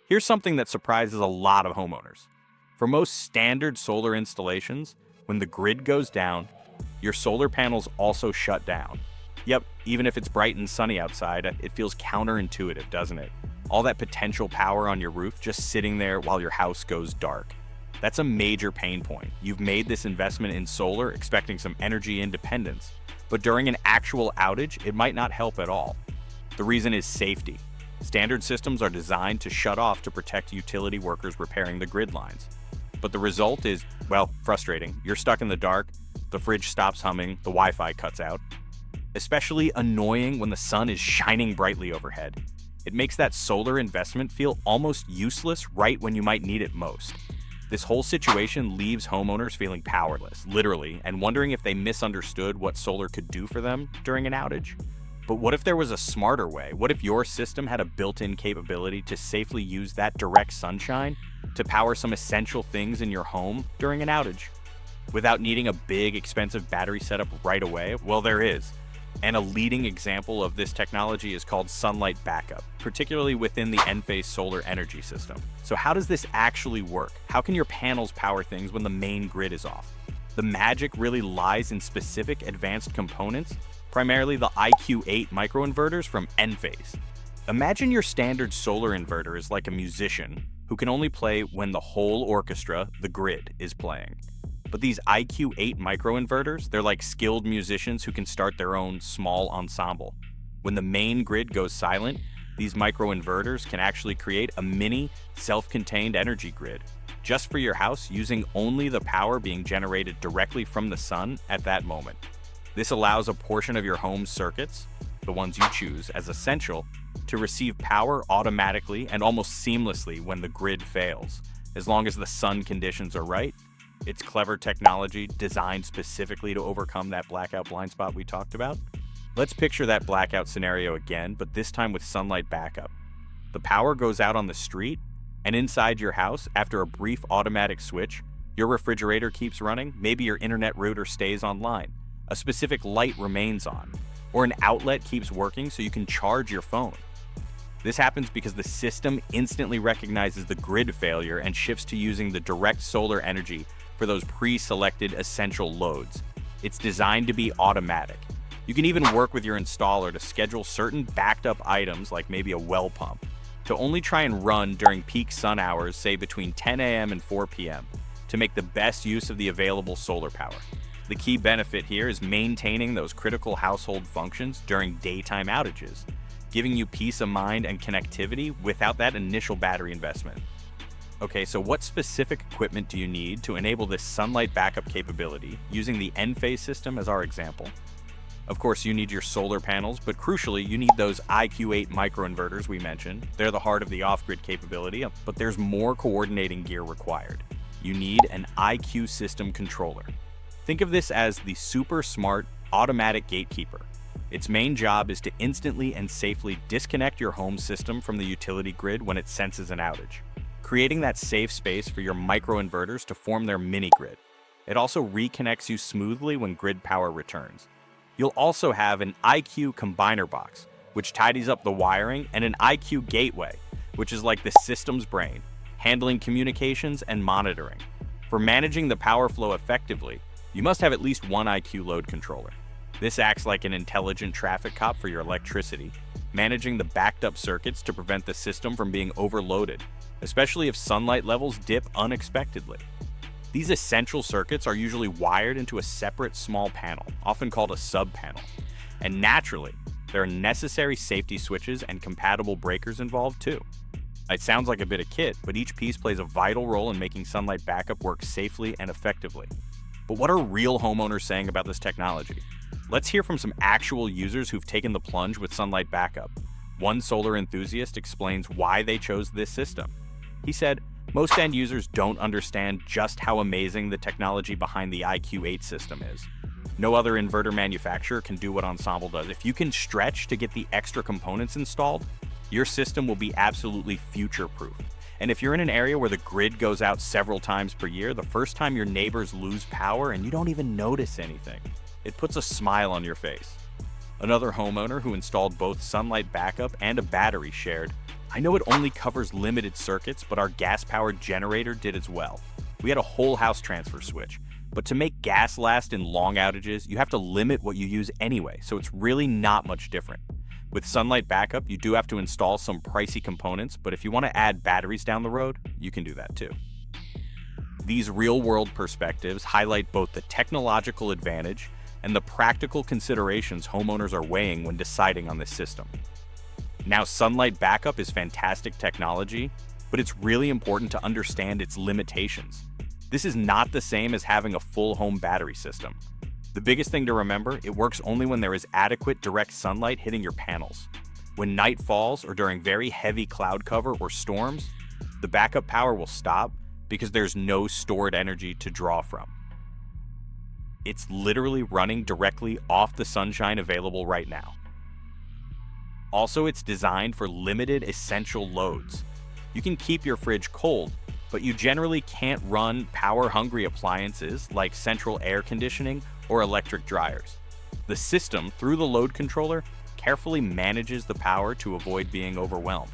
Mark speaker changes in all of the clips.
Speaker 1: Here's something that surprises a lot of homeowners. For most standard solar installations, when the grid goes down, your solar panels also shut down. Yep, even if it's bright and sunny outside, it feels counterintuitive, doesn't it? All that potential power on your roof just sitting there while your house goes dark. That's a major pain point. You've made this investment in solar expecting some energy independence, but during an actual outage, it might not help at all. The reason is safety. Standard systems are designed to shut off to protect utility workers repairing the grid lines. But the result is, well, frustrating. You're stuck in the dark, the fridge stops humming, the Wi-Fi cuts out. Especially annoying when the sun is shining brightly overhead. It makes that solar investment feel almost useless right when you might need it most. This whole situation leaves homeowners feeling powerless, literally, and wondering if they misunderstood what solar could do for them during an outage. But what if there was a smarter way? What if your system had a built-in capability to safely use that direct sunshine to power some essential things in your home during an outage? Without needing a big, expensive battery setup right away? Well, there is. And a leading example of this technology is called Sunlight Backup, particularly within the Enphase solar energy system. So how does this actually work? How can your panels power things when the main grid is off? The magic really lies in specific advanced components, primarily the IQ8 microinverters from Enphase. Imagine your standard solar inverter is like a musician who can only play when the whole orchestra, the grid, is playing. But these IQ8 microinverters, they're like skilled musicians who can start their own small ensemble. When the main grid goes silent, these microinverters can actually create a mini, self-contained energy grid, just for your house using only the power being generated directly from the sun at that moment. This allows a portion of your home's circuits, the ones you choose as essential, to receive power automatically and almost seamlessly when the grid fails, as long as the sun conditions are right. It's clever technology designed specifically to overcome that blackout blind spot we talked about. Let's picture that blackout scenario again, but this time with Sunlight Backup. The power goes out on the street, and inside your house, after a brief automatic switch, your refrigerator keeps running, maybe your internet router stays online, a specific light remains on, or an outlet keeps working so you can charge your phone. This happens because the system instantly recognizes the grid failure and shifts to using the direct solar energy for those pre-selected essential loads. It's designed to be automatic. You can even work with your installer to schedule certain backed up items like maybe a well pump to only try and run during peak sun hours, say between 10 a.m. and 4 p.m. to make the best use of the available solar power. The key benefit here is maintaining those critical household functions during daytime outages, giving you peace of mind and connectivity without that initial battery investment. Okay, so what specific equipment do you need to enable this sunlight backup capability using the Enphase system as our example? Of course, you need your solar panels, but crucially, you need those IQ8 microinverters we mentioned. They're the heart of the off-grid capability, but there's more coordinating gear required. You need an IQ system controller. Think of this as the super smart automatic gatekeeper. Its main job is to instantly and safely disconnect your home system from the utility grid when it senses an outage, creating that safe space for your microinverters to form their mini-grid. It also reconnects you smoothly when grid power returns. You'll also have an IQ combiner box, which tidies up the wiring, and an IQ gateway, which is like the system's brain, handling communications and monitoring. For managing the power flow effectively, you must have at least one IQ load controller. This acts like an intelligent traffic cop for your electricity, managing the backed up circuits to prevent the system from being overloaded, especially if sunlight levels dip unexpectedly. These essential circuits are usually wired into a separate small panel, often called a sub-panel. And naturally, there are necessary safety switches and compatible breakers involved too. It sounds like a bit of kit, but each piece plays a vital role in making Sunlight Backup work safely and effectively. But what are real homeowners saying about this technology? Let's hear from some actual users who've taken the plunge with Sunlight Backup. One solar enthusiast explains why they chose this system. He said, most end users don't understand just how amazing the technology behind the IQ8 system is. No other inverter manufacturer can do what Ensemble does. If you can stretch to get the extra components installed, your system will be absolutely future-proof. And if you're in an area where the grid goes out several times per year, the first time your neighbors lose power and you don't even notice anything, it puts a smile on your face. Another homeowner who installed both Sunlight Backup and a battery shared, "I know it only covers limited circuits, but our gas-powered generator did as well. We had a whole house transfer switch. But to make gas last in long outages, you have to limit what you use anyway, so it's really not much different. With Sunlight Backup, you do have to install some pricey components, but if you want to add batteries down the road, you can do that too." These real-world perspectives highlight both the technological advantage and the practical considerations homeowners are weighing when deciding on this system. Now, Sunlight Backup is fantastic technology, but it's really important to understand its limitations. This is not the same as having a full home battery system. The biggest thing to remember, it works only when there is adequate direct sunlight hitting your panels. When night falls or during very heavy cloud cover or storms, the backup power will stop because there's no stored energy to draw from. It's literally running directly off the sunshine available right now. Also, it's designed for limited essential loads. You can keep your fridge cold, but you generally can't run power-hungry appliances like central air conditioning or electric dryers. The system, through the load controller, carefully manages the power to avoid being overwhelmed.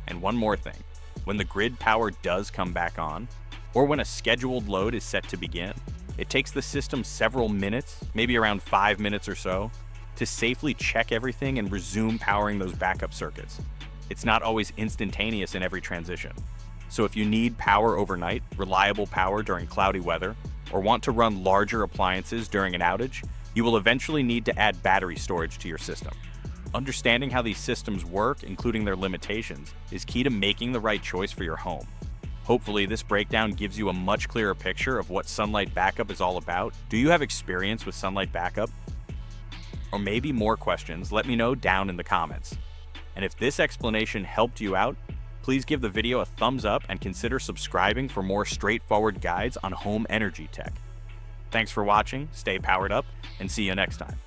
Speaker 1: And one more thing, when the grid power does come back on, or when a scheduled load is set to begin, it takes the system several minutes, maybe around 5 minutes or so, to safely check everything and resume powering those backup circuits. It's not always instantaneous in every transition. So if you need power overnight, reliable power during cloudy weather, or want to run larger appliances during an outage, you will eventually need to add battery storage to your system. Understanding how these systems work, including their limitations, is key to making the right choice for your home. Hopefully, this breakdown gives you a much clearer picture of what Sunlight Backup is all about. Do you have experience with Sunlight Backup? Or maybe more questions, let me know down in the comments. And if this explanation helped you out, please give the video a thumbs up and consider subscribing for more straightforward guides on home energy tech. Thanks for watching, stay powered up, and see you next time.